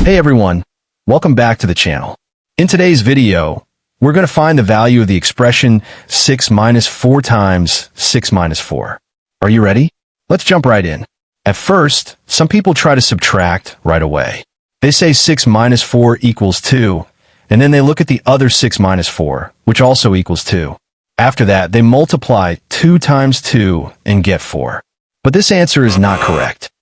Hey everyone, welcome back to the channel. In today's video, we're going to find the value of the expression 6 minus 4 times 6 minus 4. Are you ready? Let's jump right in. At first, some people try to subtract right away. They say 6 minus 4 equals 2, and then they look at the other 6 minus 4, which also equals 2. After that, they multiply 2 times 2 and get 4. But this answer is not correct.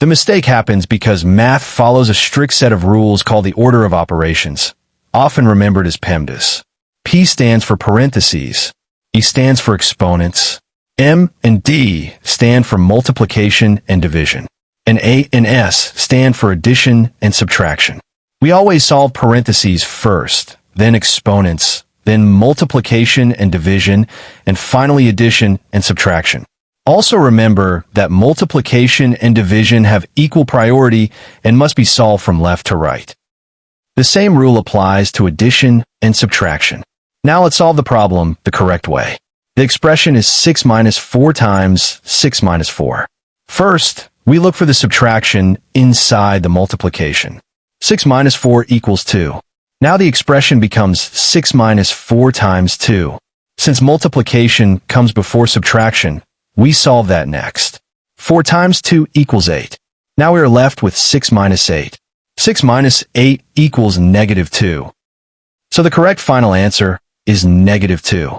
The mistake happens because math follows a strict set of rules called the order of operations, often remembered as PEMDAS. P stands for parentheses, E stands for exponents, M and D stand for multiplication and division, and A and S stand for addition and subtraction. We always solve parentheses first, then exponents, then multiplication and division, and finally addition and subtraction. Also remember that multiplication and division have equal priority and must be solved from left to right. The same rule applies to addition and subtraction. Now let's solve the problem the correct way. The expression is 6 minus 4 times 6 minus 4. First, we look for the subtraction inside the multiplication. 6 minus 4 equals 2. Now the expression becomes 6 minus 4 times 2. Since multiplication comes before subtraction, we solve that next. 4 times 2 equals 8. Now we are left with 6 minus 8. 6 minus 8 equals negative 2. So the correct final answer is negative 2.